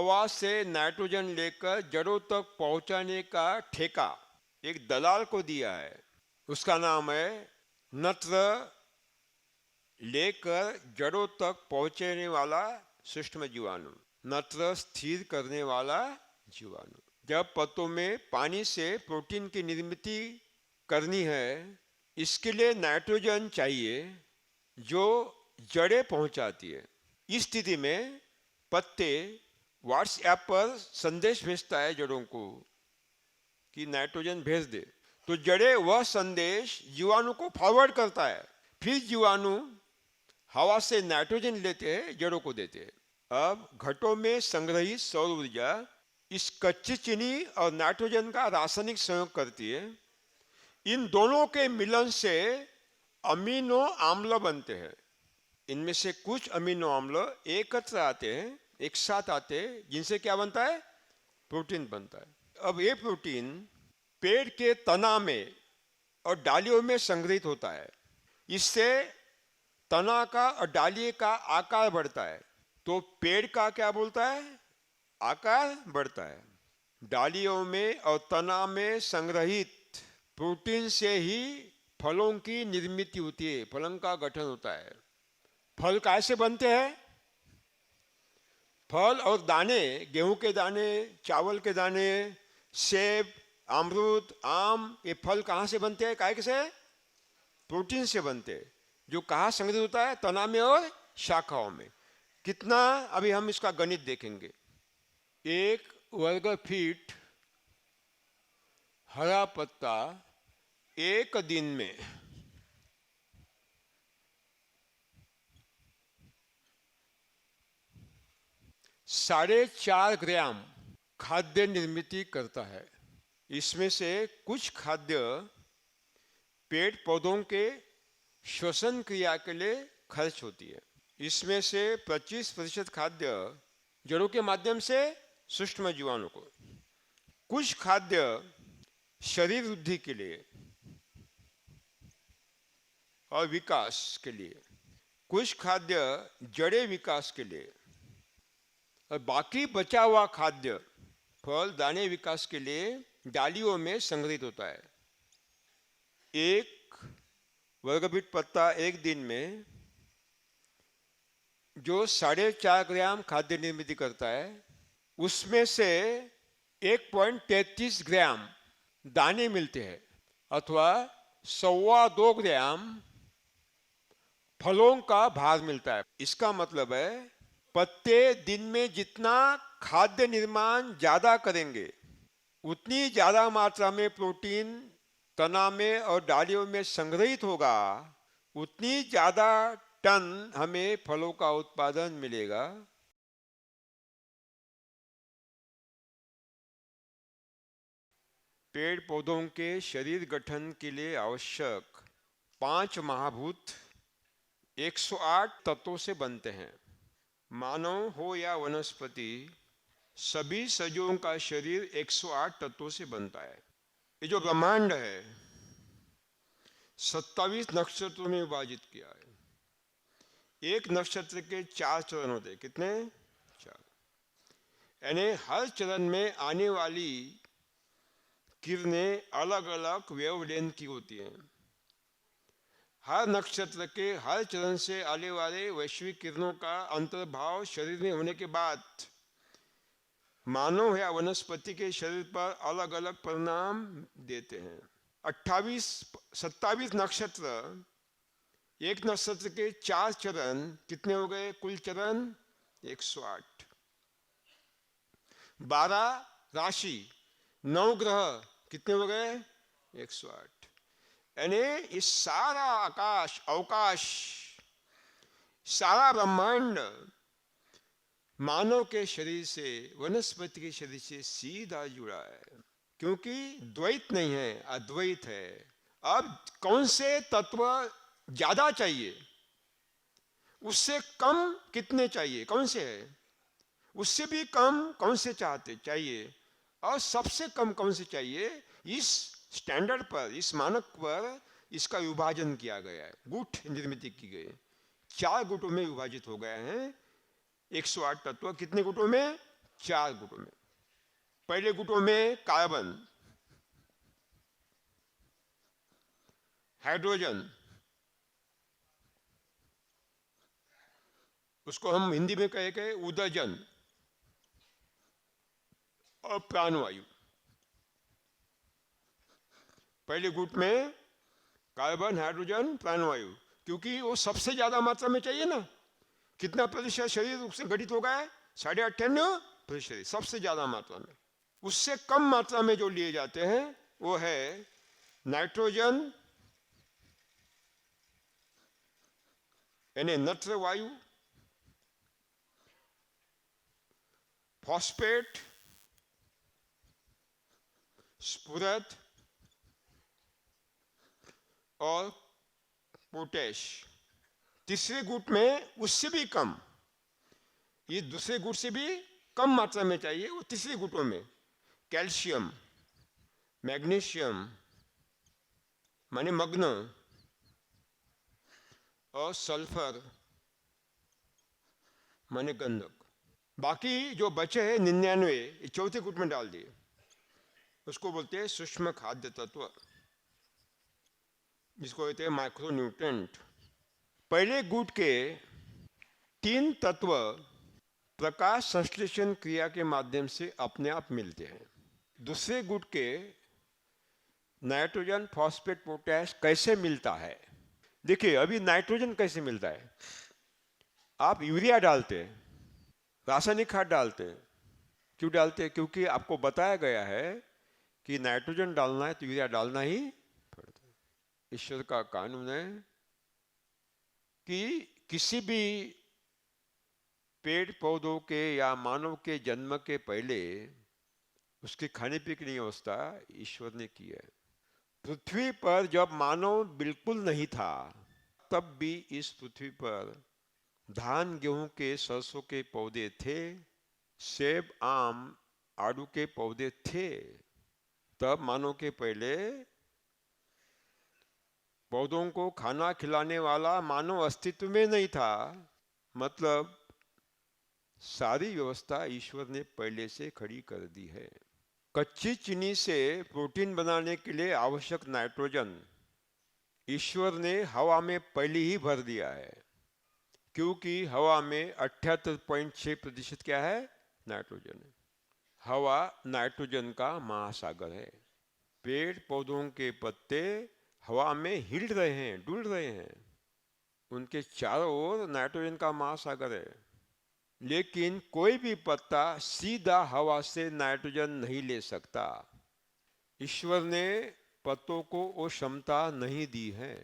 हवा से नाइट्रोजन लेकर जड़ों तक पहुंचाने का ठेका एक दलाल को दिया है। उसका नाम है नत्र लेकर जड़ों तक पहुंचने वाला सूक्ष्म जीवाणु, नत्र स्थिर करने वाला जीवाणु। जब पत्तों में पानी से प्रोटीन की निर्मित करनी है, इसके लिए नाइट्रोजन चाहिए जो जड़ें पहुंचाती है। इस स्थिति में पत्ते व्हाट्सएप पर संदेश भेजता है जड़ों को कि नाइट्रोजन भेज दे, तो जड़ें वह संदेश जीवाणु को फॉरवर्ड करता है। फिर जीवाणु हवा से नाइट्रोजन लेते हैं, जड़ों को देते हैं। अब घटों में संग्रहित सौर ऊर्जा इस कच्ची चीनी और नाइट्रोजन का रासायनिक संयोग करती है। इन दोनों के मिलन से अमीनो अम्ल बनते हैं। इनमें से कुछ अमीनो अम्ल एकत्र आते हैं, एक साथ आते हैं, जिनसे क्या बनता है? प्रोटीन बनता है। अब ये प्रोटीन पेड़ के तना में और डालियों में संग्रहित होता है। इससे तना का और डाली का आकार बढ़ता है, तो पेड़ का क्या बोलता है? आकार बढ़ता है। डालियों में और तना में संग्रहित प्रोटीन से ही फलों की निर्मित होती है, फलों का गठन होता है। फल कैसे बनते हैं? फल और दाने, गेहूं के दाने, चावल के दाने, सेब, अमरूद, आम, ये फल कहाँ से बनते हैं? काय से? प्रोटीन से बनते हैं, जो कहाँ संग्रहित होता है? तना में और शाखाओं में। कितना? अभी हम इसका गणित देखेंगे। 1 वर्ग फीट हरा पत्ता एक दिन में 4.5 ग्राम खाद्य निर्मित करता है। इसमें से कुछ खाद्य पेड़ पौधों के श्वसन क्रिया के लिए खर्च होती है। इसमें से 25% खाद्य जड़ों के माध्यम से सूक्ष्म जीवाणु को, कुछ खाद्य शरीर वृद्धि के लिए और विकास के लिए, कुछ खाद्य जड़े विकास के लिए, और बाकी बचा हुआ खाद्य फल दाने विकास के लिए डालियों में संग्रहित होता है। 1 वर्ग फीट पत्ता एक दिन में जो 4.5 ग्राम खाद्य निर्मित करता है, उसमें से 1.33 ग्राम दाने मिलते हैं, अथवा 2.25 ग्राम फलों का भाग मिलता है। इसका मतलब है पत्ते दिन में जितना खाद्य निर्माण ज्यादा करेंगे, उतनी ज्यादा मात्रा में प्रोटीन तना में और डालियों में संग्रहित होगा, उतनी ज्यादा टन हमें फलों का उत्पादन मिलेगा। पेड़ पौधों के शरीर गठन के लिए आवश्यक 5 महाभूत 108 तत्वों से बनते हैं। मानव हो या वनस्पति, सभी सजीवों का शरीर 108 तत्वों से बनता है। ये जो ब्रह्मांड है 27 नक्षत्रों में विभाजित किया है। एक नक्षत्र के 4 चरण होते हैं। कितने? 4। यानी हर चरण में आने वाली किरणें अलग अलग वेवलेंथ की होती हैं। हर नक्षत्र के हर चरण से आने वाले वैश्विक किरणों का अंतर्भाव शरीर में होने के बाद मानव या वनस्पति के शरीर पर अलग अलग परिणाम देते हैं। 27 नक्षत्र, एक नक्षत्र के 4 चरण, कितने हो गए? कुल चरण 108। 12 राशि, 9 ग्रह, कितने हो गए? 108। यानी इस सारा आकाश, अवकाश, सारा ब्रह्मांड मानव के शरीर से, वनस्पति के शरीर से सीधा जुड़ा है, क्योंकि द्वैत नहीं है, अद्वैत है। अब कौन से तत्व ज्यादा चाहिए, उससे कम कितने चाहिए, कौन से है, उससे भी कम कौन से चाहिए, और सबसे कम कौन से चाहिए, इस स्टैंडर्ड पर, इस मानक पर इसका विभाजन किया गया है, गुट निर्मित की गई है। 4 गुटों में विभाजित हो गए हैं 108 तत्व। कितने गुटों में? 4 गुटों में। पहले गुटों में कार्बन, हाइड्रोजन, उसको हम हिंदी में कहे उदजन, और प्राणवायु। पहले गुट में कार्बन, हाइड्रोजन, प्राणवायु, क्योंकि वो सबसे ज्यादा मात्रा में चाहिए ना। कितना प्रतिशत शरीर उससे गठित हो गया है? 98%, सबसे ज्यादा मात्रा में। उससे कम मात्रा में जो लिए जाते हैं वो है नाइट्रोजन यानी नत्र वायु, फॉस्फेट, स्फुरद और पोटेश। तीसरे गुट में उससे भी कम, ये दूसरे गुट से भी कम मात्रा में चाहिए। वो तीसरे गुटों में कैल्शियम, मैग्नीशियम माने मग्न, और सल्फर माने गंधक। बाकी जो बचे हैं 99 चौथे गुट में डाल दिए। उसको बोलते हैं सूक्ष्म खाद्य तत्व, जिसको कहते हैं माइक्रो न्यूट्रेंट। पहले गुट के 3 तत्व प्रकाश संश्लेषण क्रिया के माध्यम से अपने आप मिलते हैं। दूसरे गुट के नाइट्रोजन, फॉस्फेट, पोटैश कैसे मिलता है? देखिए, अभी नाइट्रोजन कैसे मिलता है? आप यूरिया डालते हैं, रासायनिक खाद डालते हैं। क्यों डालते हैं? क्योंकि आपको बताया गया है कि नाइट्रोजन डालना है तो यूरिया डालना ही पड़ता है। ईश्वर का कानून है कि किसी भी पेड़ पौधों के या मानव के जन्म के पहले उसके खाने पीने की व्यवस्था ईश्वर ने की है। पृथ्वी पर जब मानव बिल्कुल नहीं था, तब भी इस पृथ्वी पर धान, गेहूं के, सरसों के पौधे थे, सेब, आम, आड़ू के पौधे थे। तब मानव के पहले पौधों को खाना खिलाने वाला मानव अस्तित्व में नहीं था। मतलब सारी व्यवस्था ईश्वर ने पहले से खड़ी कर दी है। कच्ची चीनी से प्रोटीन बनाने के लिए आवश्यक नाइट्रोजन ईश्वर ने हवा में पहले ही भर दिया है, क्योंकि हवा में 78.6% क्या है? नाइट्रोजन है। हवा नाइट्रोजन का महासागर है। पेड़ पौधों के पत्ते हवा में हिल रहे हैं, डुल रहे हैं, उनके चारों ओर नाइट्रोजन का महासागर है। लेकिन कोई भी पत्ता सीधा हवा से नाइट्रोजन नहीं ले सकता। ईश्वर ने पत्तों को वो क्षमता नहीं दी है।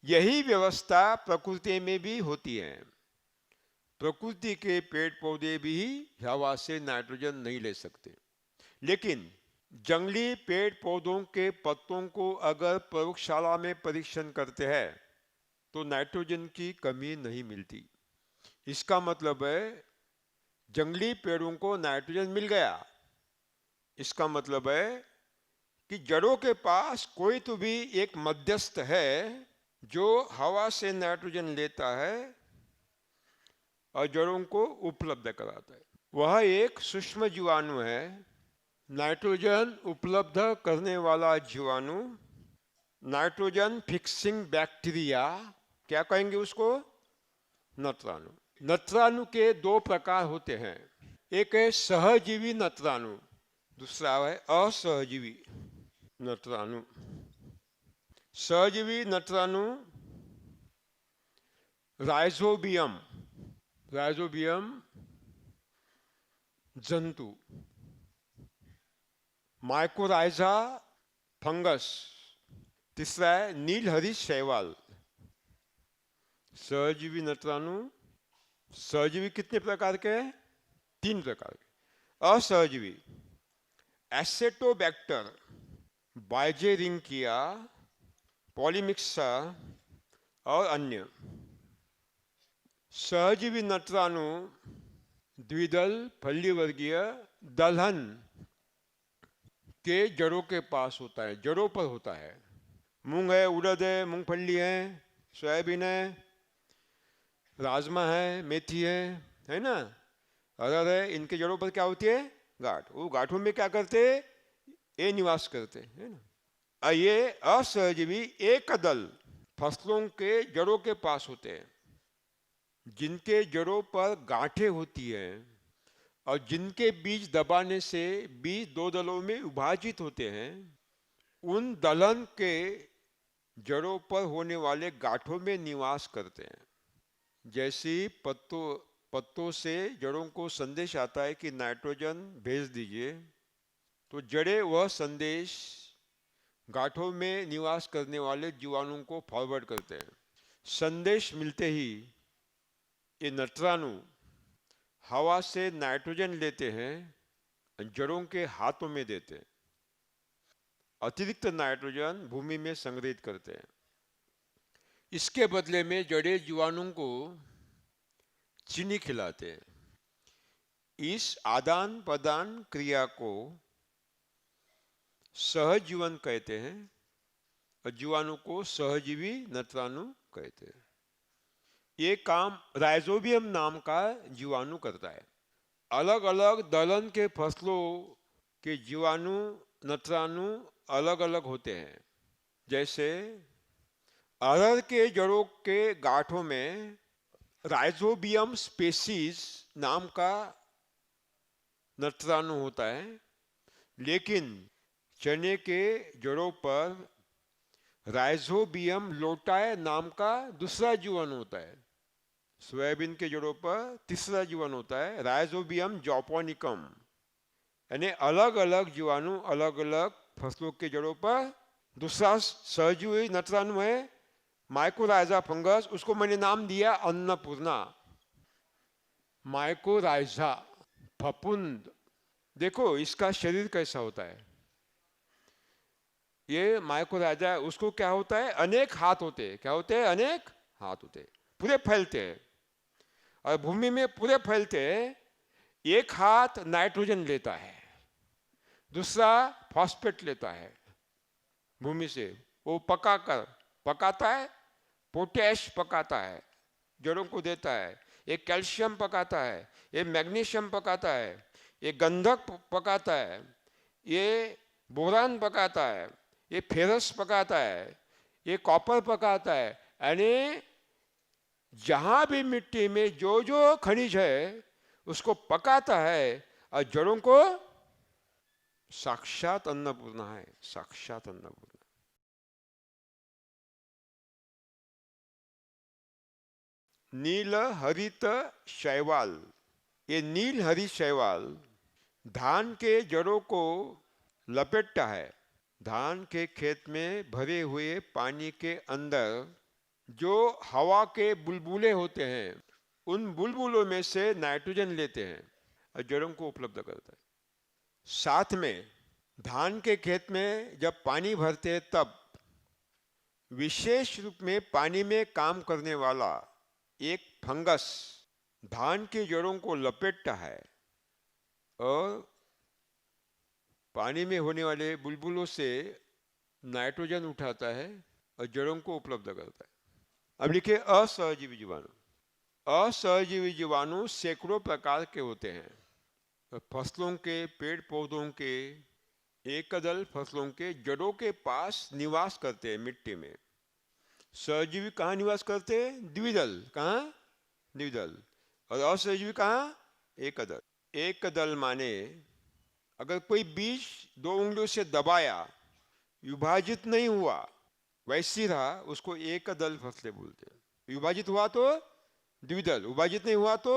यही व्यवस्था प्रकृति में भी होती है। प्रकृति के पेड़ पौधे भी हवा से नाइट्रोजन नहीं ले सकते, लेकिन जंगली पेड़ पौधों के पत्तों को अगर प्रयोगशाला में परीक्षण करते हैं तो नाइट्रोजन की कमी नहीं मिलती। इसका मतलब है जंगली पेड़ों को नाइट्रोजन मिल गया। इसका मतलब है कि जड़ों के पास कोई तो भी एक मध्यस्थ है जो हवा से नाइट्रोजन लेता है और जड़ों को उपलब्ध कराता है। वह एक सूक्ष्म जीवाणु है, नाइट्रोजन उपलब्ध करने वाला जीवाणु, नाइट्रोजन फिक्सिंग बैक्टीरिया। क्या कहेंगे उसको? नत्राणु। नत्राणु के 2 प्रकार होते हैं। एक है सहजीवी नत्राणु, दूसरा है असहजीवी नत्राणु। सहजीवी नत्राणु राइजोबियम, राइजोबियम जंतु, माइकोराइजा फंगस, तीसरा है नीलहरी शैवाल। सहजीवी नत्राणु। सहजीवी कितने प्रकार के हैं? 3 प्रकार के। असहजीवी एसेटोबैक्टर, बाइजेरिंकिया, पॉलीमिक्सा और अन्य। सहजीवी नत्राणु द्विदल फली वर्गीय दलहन के जड़ों के पास होता है, जड़ों पर होता है। मूंग है, उड़द है, मूंगफली है, सोयाबीन है, राजमा है, मेथी है ना। अरहर है, इनके जड़ों पर क्या होती है? गांठ। वो गांठों में क्या करते हैं? ये निवास करते हैं, है ना। ये असहजीवी एक दल फसलों के जड़ों के पास होते हैं, जिनके जड़ों पर गांठें होती हैं और जिनके बीज दबाने से बीज दो दलों में विभाजित होते हैं। उन दलहन के जड़ों पर होने वाले गांठों में निवास करते हैं। जैसे पत्तों से जड़ों को संदेश आता है कि नाइट्रोजन भेज दीजिए, तो जड़ें वह संदेश गांठों में निवास करने वाले जीवाणुओं को फॉरवर्ड करते हैं। संदेश मिलते ही ये नत्राणु हवा से नाइट्रोजन लेते हैं, जड़ों के हाथों में देते हैं, अतिरिक्त नाइट्रोजन भूमि में संग्रहित करते हैं। इसके बदले में जड़ें जीवाणुओं को चीनी खिलाते हैं। इस आदान प्रदान क्रिया को सहजीवन कहते हैं और जीवाणु को सहजीवी नत्राणु कहते हैं। ये काम राइजोबियम नाम का जीवाणु करता है। अलग अलग दलहन के फसलों के जीवाणु नत्राणु अलग अलग होते हैं। जैसे अरहर के जड़ों के गांठों में राइजोबियम स्पेसीज नाम का नत्राणु होता है, लेकिन चने के जड़ों पर राइजोबियम लोटाए नाम का दूसरा जीवाणु होता है। सोयाबीन के जड़ों पर तीसरा जीवाणु होता है राइजोबियम जॉपोनिकम। यानी अलग अलग जीवाणु अलग अलग फसलों के जड़ों पर। दूसरा सहजीवी नत्राणु है माइकोराइजा फंगस, उसको मैंने नाम दिया अन्नपूर्णा। माइकोराइजा फफूंद, देखो इसका शरीर कैसा होता है। ये माइकोराइजा, उसको क्या होता है? अनेक हाथ होते हैं। क्या होते हैं? अनेक हाथ होते हैं, पूरे फैलते हैं और भूमि में पूरे फैलते हैं। एक हाथ नाइट्रोजन लेता है, दूसरा फॉस्फेट लेता है भूमि से, वो पकाता है, पोटैश पकाता है, जड़ों को देता है। ये कैल्शियम पकाता है, ये मैग्नीशियम पकाता है, ये गंधक पकाता है, ये बोरान पकाता है, ये फेरस पकाता है, ये कॉपर पकाता है। यानी जहां भी मिट्टी में जो जो खनिज है उसको पकाता है और जड़ों को साक्षात अन्नपूर्णा है, साक्षात अन्नपूर्णा। नील हरित शैवाल, ये नील हरित शैवाल धान के जड़ों को लपेटता है। धान के खेत में भरे हुए पानी के अंदर जो हवा के बुलबुले होते हैं, उन बुलबुलों में से नाइट्रोजन लेते हैं और जड़ों को उपलब्ध करता है। साथ में धान के खेत में जब पानी भरते हैं तब विशेष रूप में पानी में काम करने वाला एक फंगस धान की जड़ों को लपेटता है और पानी में होने वाले बुलबुलों से नाइट्रोजन उठाता है और जड़ों को उपलब्ध करता है। अब लिखिए असहजीवी जीवाणु। असहजीवी जीवाणु सैकड़ों प्रकार के होते हैं। फसलों के, पेड़ पौधों के, एक दल फसलों के जड़ों के पास निवास करते हैं मिट्टी में। सहजीवी कहाँ निवास करते हैं? द्विदल। कहाँ? द्विदल। और असहजीवी कहाँ? एक दल। एक दल माने अगर कोई बीज दो उंगलियों से दबाया, विभाजित नहीं हुआ, वैसी रहा, उसको एक दल फसलें बोलते हैं। विभाजित हुआ तो द्विदल, विभाजित नहीं हुआ तो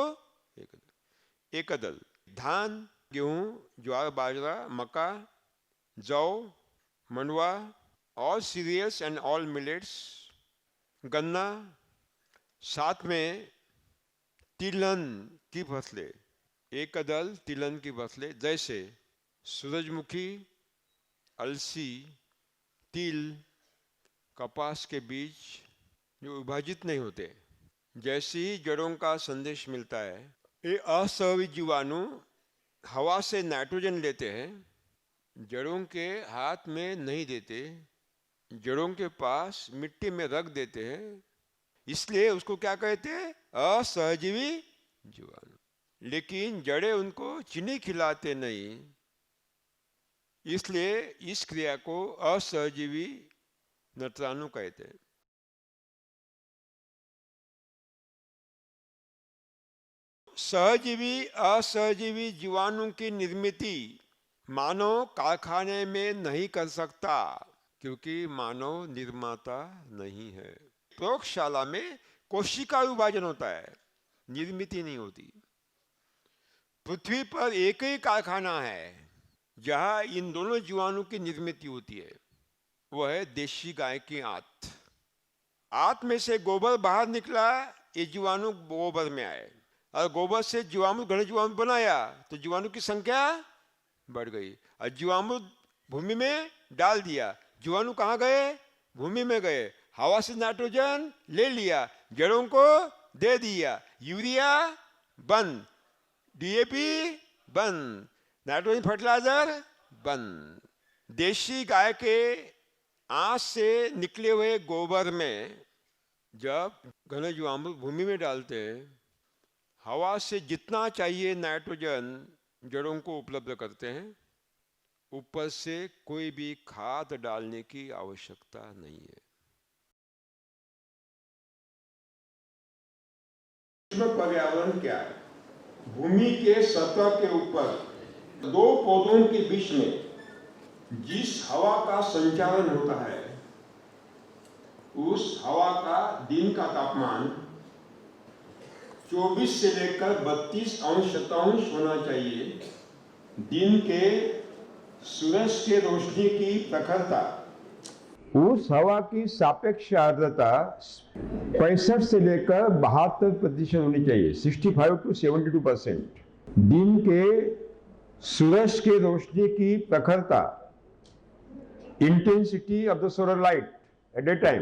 एक दल। एक दल धान, गेहूं, ज्वार, बाजरा, मक्का, जौ, मंडुआ, all cereals and all millets, गन्ना, साथ में तिलहन की फसलें। एक दल तिलहन की फसलें जैसे सूरजमुखी, अलसी, तिल, कपास के बीज जो विभाजित नहीं होते। जैसे ही जड़ों का संदेश मिलता है, ये असहजीवी जीवाणु हवा से नाइट्रोजन लेते हैं, जड़ों के हाथ में नहीं देते, जड़ों के पास मिट्टी में रख देते हैं। इसलिए उसको क्या कहते हैं? असहजीवी जीवाणु। लेकिन जड़ें उनको चीनी खिलाते नहीं, इसलिए इस क्रिया को असहजीवी नत्राणु कहते हैं। सहजीवी असहजीवी जीवाणु की निर्मित मानव कारखाने में नहीं कर सकता, क्योंकि मानव निर्माता नहीं है। प्रयोगशाला में कोशिका विभाजन होता है, निर्मित नहीं होती। पृथ्वी पर एक ही कारखाना है जहां इन दोनों जीवाणु की निर्मित होती है, वह है देशी गाय की आंत। आंत में से गोबर बाहर निकला, ये जीवाणु गोबर में आए, और गोबर से जीवाणु घने जीवाणु बनाया, तो जीवाणु की संख्या बढ़ गई। और जीवाणु भूमि में डाल दिया, जीवाणु कहाँ गए? भूमि में गए। हवा से नाइट्रोजन ले लिया, जड़ों को दे दिया, यूरिया बंद, डीएपी बंद, नाइट्रोजन फर्टिलाइजर बंद। देशी गाय के आंत से निकले हुए गोबर में जब घने जीवाणु भूमि में डालते हैं, हवा से जितना चाहिए नाइट्रोजन जड़ों को उपलब्ध करते हैं, ऊपर से कोई भी खाद डालने की आवश्यकता नहीं है। पर्यावरण क्या है? भूमि के सतह के ऊपर दो पौधों के बीच में जिस हवा का संचालन होता है, उस हवा का दिन का तापमान 24 से लेकर 32 अंश शतांश होना चाहिए। दिन के सूरज के रोशनी की प्रखरता, उस हवा की सापेक्ष आर्द्रता 65 से लेकर 72% होनी चाहिए, 65 to 72%। दिन के सूरज के रोशनी की प्रखरता, intensity of the solar light at a time,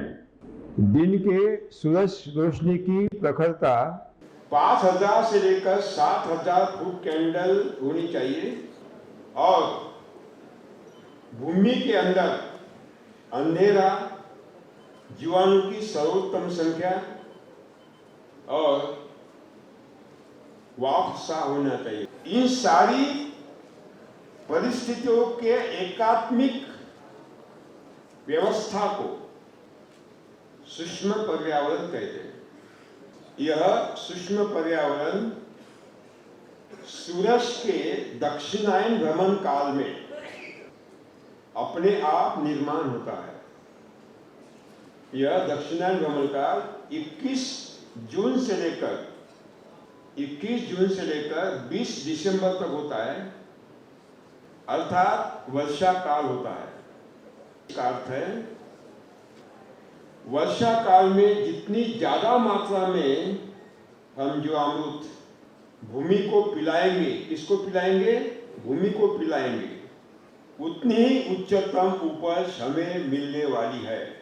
दिन के सूरज रोशनी की प्रखरता 5000 से लेकर 7000 फुट कैंडल होनी चाहिए। और भूमि के अंदर अंधेरा, जीवाणु की सर्वोत्तम संख्या और वापसा होना चाहिए। इन सारी परिस्थितियों के एकात्मिक व्यवस्था को सूक्ष्म पर्यावरण कहते हैं। यह सूक्ष्म पर्यावरण सूरज के दक्षिणायन भ्रमण काल में अपने आप निर्माण होता है। यह दक्षिणायन भ्रमण काल 21 जून से लेकर 20 दिसंबर तक होता है, अर्थात वर्षा काल होता है। इसका अर्थ है वर्षा काल में जितनी ज्यादा मात्रा में हम जो अमृत भूमि को पिलाएंगे, किसको पिलाएंगे? भूमि को पिलाएंगे, उतनी ही उच्चतम उपज हमें मिलने वाली है।